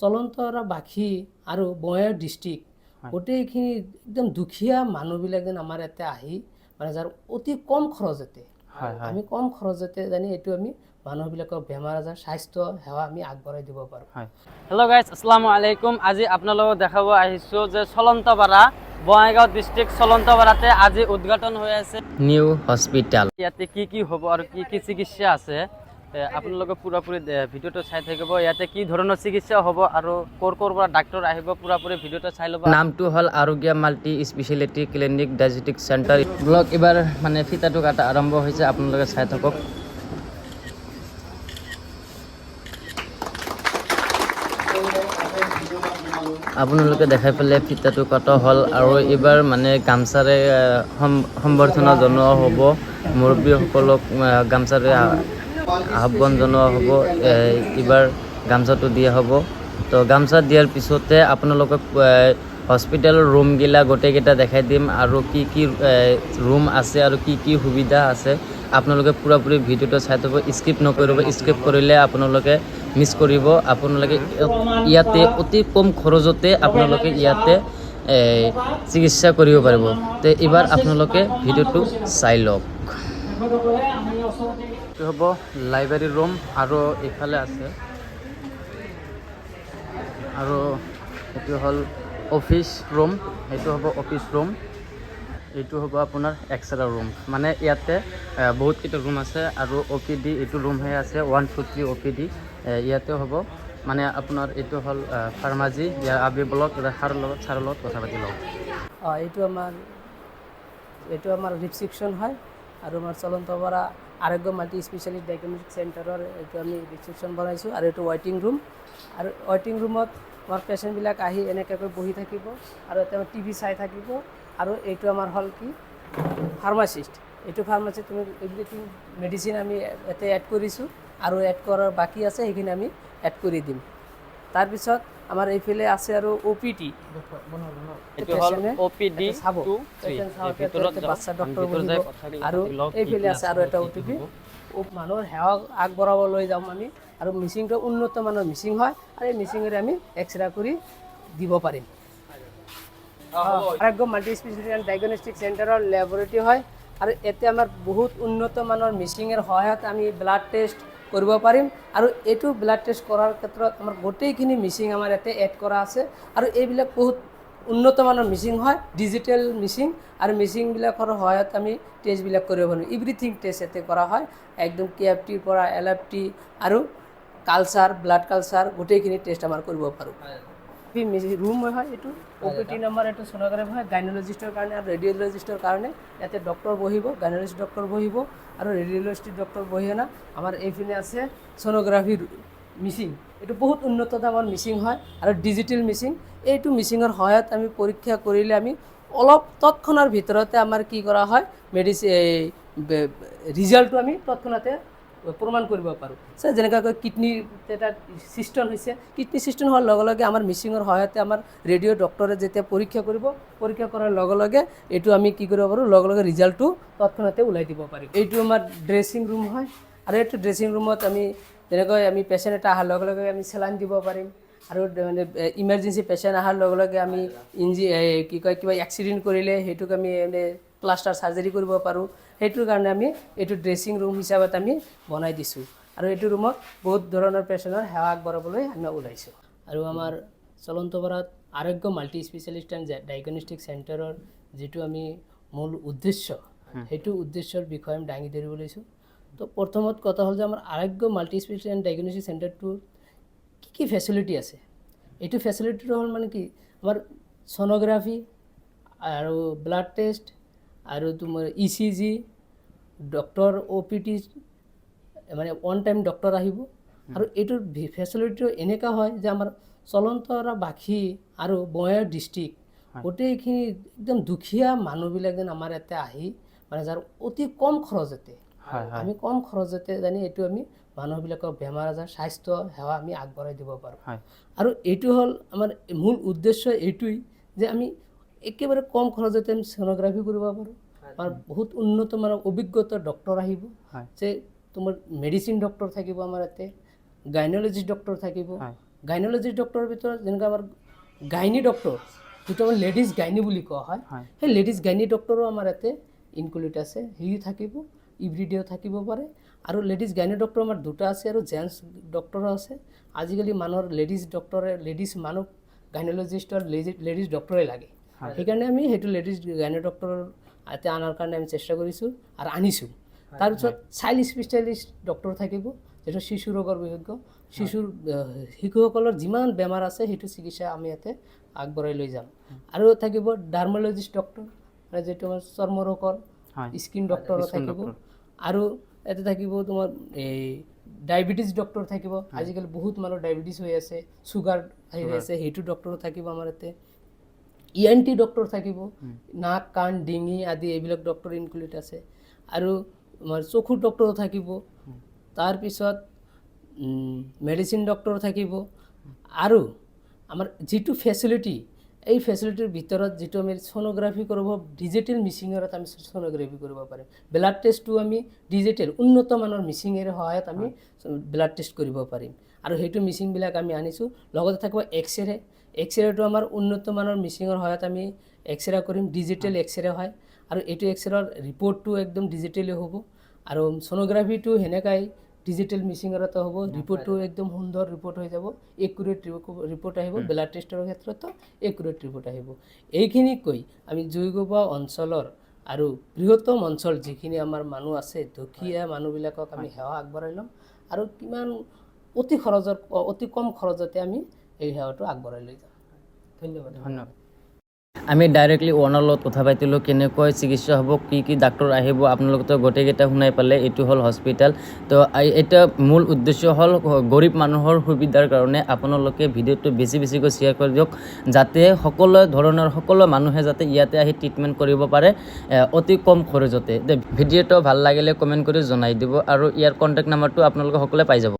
চলন্তৰাবাসী আৰু বঙাইগাঁও ডিষ্ট্ৰিক্ট গোটেইখিনি একদম দুখীয়া মানুহবিলাক যেন আমাৰ ইয়াতে আহি মানে যাৰ অতি কম খৰচতে আমি কম খৰচতে জানি এইটো আমি মানুহবিলাকক বেমাৰ আজাৰ স্বাস্থ্য সেৱা আমি আগবঢ়াই দিব পাৰোঁ। হেল্ল' গাইজ, আসসালামু আলাইকুম। আজি আপোনালোকক দেখাব আহিছোঁ যে চলন্তপাৰা বঙাইগাঁও ডিষ্ট্ৰিক্ট চলন্তপাৰাতে আজি উদ্ঘাটন হৈ আছে নিউ হস্পিটেল। ইয়াতে কি কি হ'ব আৰু কি কি চিকিৎসা আছে আপোনালোকে পুৰাপুৰি ভিডিঅ'টো চাই থাকিব। ইয়াতে কি ধৰণৰ চিকিৎসা হ'ব আৰু ক'ৰ পৰা ডাক্তৰ আহিব পুৰাপুৰি ভিডিঅ'টো চাই ল'ব। নামটো হ'ল আৰোগ্য multi speciality clinic diagnostic centre. Blog এবাৰ মানে ফিতাটো কাটা আৰম্ভ হৈছে, আপোনালোকে চাই থাকক। আপোনালোকে দেখাই পেলাই ফিতাটো কটা হ'ল আৰু এইবাৰ মানে গামচাৰে সম্বৰ্ধনা জনোৱা হ'ব, মুৰব্বীসকলক গামচাৰে আহ্বান জনোৱা হ'ব। এইবাৰ গামচাটো দিয়া হ'ব। তো গামচা দিয়াৰ পিছতে আপোনালোকক হস্পিটেলৰ ৰুমগিলা গোটেইকেইটা দেখাই দিম আৰু কি কি ৰুম আছে আৰু কি কি সুবিধা আছে আপোনালোকে পুৰাপুৰি ভিডিঅ'টো চাই থ'ব, স্কিপ নকৰিব। স্কিপ কৰিলে আপোনালোকে মিছ কৰিব। আপোনালোকে ইয়াতে অতি কম খৰচতে আপোনালোকে ইয়াতে চিকিৎসা কৰিব পাৰিব। তো এইবাৰ আপোনালোকে ভিডিঅ'টো চাই লওক। এইটো হ'ব লাইব্ৰেৰী ৰুম আৰু এইফালে আছে আৰু এইটো হ'ল অফিচ ৰুম। এইটো হ'ব অফিচ ৰুম। এইটো হ'ব আপোনাৰ এক্সৰে ৰুম। মানে ইয়াতে বহুতকেইটা ৰুম আছে আৰু OPD এইটো ৰুমহে আছে 1, 2, 3 OPD ইয়াতে হ'ব। মানে আপোনাৰ এইটো হ'ল ফাৰ্মাচী। ইয়াৰ আবি ব্লক ছাৰৰ লগত কথা পাতি লওক। এইটো আমাৰ ৰিচিপশ্যন হয় আৰু আমাৰ চলন্তপাৰা আৰোগ্য মাল্টি স্পেচিয়েলিটি ডায়েগনষ্টিক চেণ্টাৰৰ এইটো আমি ৰিচিপশ্যন বনাইছোঁ আৰু এইটো ৱেইটিং ৰুম। আৰু ৱেইটিং ৰুমত আমাৰ পেচেণ্টবিলাক আহি এনেকুৱাকৈ বহি থাকিব আৰু ইয়াতে আমাৰ TV চাই থাকিব। আৰু এইটো আমাৰ হ'ল কি ফাৰ্মাচিষ্ট। এইটো ফাৰ্মাচিষ্ট তুমি এভৰিথিং মেডিচিন আমি ইয়াতে এড কৰিছোঁ আৰু এড কৰাৰ বাকী আছে, সেইখিনি আমি এড কৰি দিম। তাৰপিছত আমাৰ এইফালে আছে আৰু OPD। এইটো হ'ল OPD চাব বাচ্চা ডক্টৰ বহিব আৰু এইফালে আছে আৰু এটা OPD। মানুহৰ সেৱা আগবঢ়াবলৈ যাম আমি আৰু মিচিংটো উন্নত মানৰ মিচিং হয় আৰু এই মিচিঙেৰে আমি এক্সৰে কৰি দিব পাৰিম। আৰোগ্য মাল্টি স্পেচিয়েলিটি এণ্ড ডায়েগনষ্টিক চেণ্টাৰৰ লেবৰেটৰী হয় আৰু ইয়াতে আমাৰ বহুত উন্নত মানৰ মিচিঙৰ সহায়ত আমি ব্লাড টেষ্ট কৰিব পাৰিম। আৰু এইটো ব্লাড টেষ্ট কৰাৰ ক্ষেত্ৰত আমাৰ গোটেইখিনি মিচিং আমাৰ ইয়াতে এড কৰা আছে আৰু এইবিলাক বহুত উন্নত মানৰ মিচিং হয়, ডিজিটেল মিচিং। আৰু মিচিংবিলাকৰ সহায়ত আমি টেষ্টবিলাক কৰিব পাৰিম। এভৰিথিং টেষ্ট ইয়াতে কৰা হয়, একদম KFTৰ পৰা LFT আৰু কালচাৰ, ব্লাড কালচাৰ গোটেইখিনি টেষ্ট আমাৰ কৰিব পাৰোঁ। ৰুম হয় এইটো OPD নম্বৰ, এইটো ছ'ন'গ্ৰাফি হয় গাইন'লজিষ্টৰ কাৰণে আৰু ৰেডিঅ'লজিষ্টৰ কাৰণে। ইয়াতে ডক্টৰ বহিব, গাইন'লজিষ্ট ডক্টৰ বহিব আৰু ৰেডিঅ'লজিষ্ট ডক্টৰ বহি না আমাৰ এইপিনে আছে ছ'ন'গ্ৰাফিৰ মিচিং। এইটো বহুত উন্নত দামৰ মিচিং হয় আৰু ডিজিটেল মিচিং। এইটো মিচিঙৰ সহায়ত আমি পৰীক্ষা কৰিলে আমি অলপ তৎক্ষণাৰ ভিতৰতে আমাৰ কি কৰা হয় ৰিজাল্টটো আমি তৎক্ষণাতে প্ৰমাণ কৰিব পাৰোঁ। যেনেকৈ কিডনীৰ এটা চিষ্টন হৈছে, কিডনী চিষ্টন হোৱাৰ লগে লগে আমাৰ মিচিঙৰ সহায়তে আমাৰ ৰেডিঅ' ডক্টৰে যেতিয়া পৰীক্ষা কৰিব, পৰীক্ষা কৰাৰ লগে লগে এইটো আমি কি কৰিব পাৰোঁ, লগে লগে ৰিজাল্টটো তৎক্ষণাতে ওলাই দিব পাৰিম। এইটো আমাৰ ড্ৰেছিং ৰুম হয় আৰু এইটো ড্ৰেছিং ৰুমত আমি যেনেকৈ আমি পেচেণ্ট এটা অহাৰ লগে লগে আমি চেলাইন দিব পাৰিম আৰু মানে ইমাৰ্জেঞ্চি পেচেণ্ট অহাৰ লগে লগে আমি কিবা এক্সিডেণ্ট কৰিলে সেইটোক আমি প্লাষ্টাৰ চাৰ্জাৰী কৰিব পাৰোঁ। সেইটোৰ কাৰণে আমি এইটো ড্ৰেছিং ৰুম হিচাপত আমি বনাই দিছোঁ আৰু এইটো ৰুমত বহুত ধৰণৰ পেচেণ্টৰ সেৱা আগবঢ়াবলৈ আমি ওলাইছোঁ। আৰু আমাৰ চলন্তপাৰাত আৰোগ্য মাল্টি স্পেচিয়েলিটি এণ্ড ডায়েগনষ্টিক চেণ্টাৰৰ যিটো আমি মূল উদ্দেশ্য, সেইটো উদ্দেশ্যৰ বিষয়ে আমি দাঙি ধৰিব লৈছোঁ। তো প্ৰথমত কথা হ'ল যে আমাৰ আৰোগ্য মাল্টি স্পেচিয়েলিটি এণ্ড ডায়েগনষ্টিক চেণ্টাৰটোৰ কি কি ফেচিলিটি আছে। এইটো ফেচিলিটিটো হ'ল মানে কি আমাৰ ছ'ন'গ্ৰাফি আৰু ব্লাড টেষ্ট আৰু তোমাৰ ECG, ডক্টৰ OPD মানে অন টাইম ডক্টৰ আহিব। আৰু এইটোৰ ফেচিলিটিটো এনেকুৱা হয় যে আমাৰ চলন্তৰাবাসী আৰু বঙাইগাঁও ডিষ্ট্ৰিক্ট গোটেইখিনি একদম দুখীয়া মানুহবিলাক যেন আমাৰ ইয়াতে আহি মানে যাৰ অতি কম খৰচতে আমি কম খৰচতে জানি এইটো আমি মানুহবিলাকক বেমাৰ আজাৰ স্বাস্থ্য সেৱা আমি আগবঢ়াই দিব পাৰোঁ। আৰু এইটো হ'ল আমাৰ মূল উদ্দেশ্য এইটোৱেই যে আমি একেবাৰে কম খৰচতে আমি ছ'ন'গ্ৰাফি কৰিব পাৰোঁ। আমাৰ বহুত উন্নত মানৰ অভিজ্ঞতা ডক্টৰ আহিব, যে তোমাৰ মেডিচিন ডক্টৰ থাকিব আমাৰ ইয়াতে, গাইন'লজিষ্ট ডক্টৰ থাকিব, গাইনলজিষ্ট ডক্টৰৰ ভিতৰত যেনেকৈ আমাৰ গাইনী ডক্টৰ, যিটো আমাৰ লেডিজ গাইনী বুলি কোৱা হয়, সেই লেডিজ গাইনী ডক্টৰো আমাৰ ইয়াতে ইনক্লুড আছে, সি থাকিব, ইভৰিডেও থাকিব পাৰে। আৰু লেডিজ গাইনী ডক্টৰ আমাৰ দুটা আছে আৰু জেণ্টছ ডক্টৰো আছে। আজিকালি মানুহৰ লেডিজ মানুহ গাইনলজিষ্ট আৰু লেডিজ ডক্টৰে লাগে, সেইকাৰণে আমি সেইটো লেডিজ গাইনী ডক্টৰৰ ইয়াতে আনাৰ কাৰণে আমি চেষ্টা কৰিছোঁ আৰু আনিছোঁ। তাৰপিছত চাইল্ড স্পেচিয়েলিষ্ট ডক্টৰ থাকিব, যিটো শিশু ৰোগৰ বিশেষজ্ঞ, শিশুসকলৰ যিমান বেমাৰ আছে সেইটো চিকিৎসা আমি ইয়াতে আগবঢ়াই লৈ যাম। আৰু থাকিব ডাৰ্মলজিষ্ট ডক্টৰ, মানে যিটো আমাৰ চৰ্ম ৰোগৰ স্কিন ডক্টৰো থাকিব। আৰু ইয়াতে থাকিব তোমাৰ এই ডায়েবেটিছ ডক্টৰ থাকিব, আজিকালি বহুত মানুহৰ ডায়েবেটিছ হৈ আছে, চুগাৰ হৈ আছে, সেইটো ডক্টৰো থাকিব আমাৰ ইয়াতে। ENT ডক্টৰ থাকিব, নাক কাণ ডিঙি আদি এইবিলাক ডক্টৰ ইনক্লুড আছে। আৰু আমাৰ চকুৰ ডক্টৰো থাকিব। তাৰপিছত মেডিচিন ডক্টৰ থাকিব। আৰু আমাৰ যিটো ফেচিলিটি, এই ফেচিলিটিৰ ভিতৰত যিটো আমি ছ'ন'গ্ৰাফি কৰিব, ডিজিটেল মিচিঙত আমি ছ'ন'গ্ৰাফি কৰিব পাৰিম। ব্লাড টেষ্টটো আমি ডিজিটেল উন্নত মানৰ মিচিঙেৰে সহায়ত আমি ব্লাড টেষ্ট কৰিব পাৰিম। আৰু সেইটো মিচিংবিলাক আমি আনিছোঁ। লগতে থাকিব এক্সৰে। এক্সৰেটো আমাৰ উন্নত মানৰ মিচিঙৰ সহায়ত আমি এক্সৰে কৰিম, ডিজিটেল এক্সৰে হয়। আৰু এইটো এক্সৰেৰ ৰিপৰ্টটো একদম ডিজিটেলি হ'ব। আৰু ছ'ন'গ্ৰাফিটো সেনেকাই ডিজিটেল মিচিঙৰতো হ'ব, ৰিপৰ্টটো একদম সুন্দৰ ৰিপৰ্ট হৈ যাব, একুৰেট ৰিপৰ্ট আহিব। ব্লাড টেষ্টৰ ক্ষেত্ৰতো একুৰেট ৰিপৰ্ট আহিব। এইখিনি কৈ আমি জৈগোবা অঞ্চলৰ আৰু বৃহত্তম অঞ্চল যিখিনি আমাৰ মানুহ আছে, দুখীয়া মানুহবিলাকক আমি সেৱা আগবঢ়াই ল'ম। আৰু কিমান অতি কম খৰচতে আমি এই সেৱাটো আগবঢ়াই লৈ যাম। ধন্যবাদ। আমি ডাইৰেক্টলি ওনাৰ লগত কথা পাতিলোঁ, কেনেকৈ চিকিৎসা হ'ব, কি ডাক্তৰ আহিব, আপোনালোকেতো গোটেইকেইটা শুনাই পালে। এইটো হ'ল হস্পিটেল। তো এটা মূল উদ্দেশ্য হ'ল গৰীব মানুহৰ সুবিধাৰ কাৰণে আপোনালোকে ভিডিঅ'টো বেছিকৈ শ্বেয়াৰ কৰি দিয়ক, যাতে সকলো মানুহে যাতে ইয়াতে আহি ট্ৰিটমেণ্ট কৰিব পাৰে অতি কম খৰচতে। ভিডিঅ'টো ভাল লাগিলে কমেণ্ট কৰি জনাই দিব, আৰু ইয়াৰ কণ্টেক্ট নাম্বাৰটো আপোনালোকে সকলোৱে পাই যাব।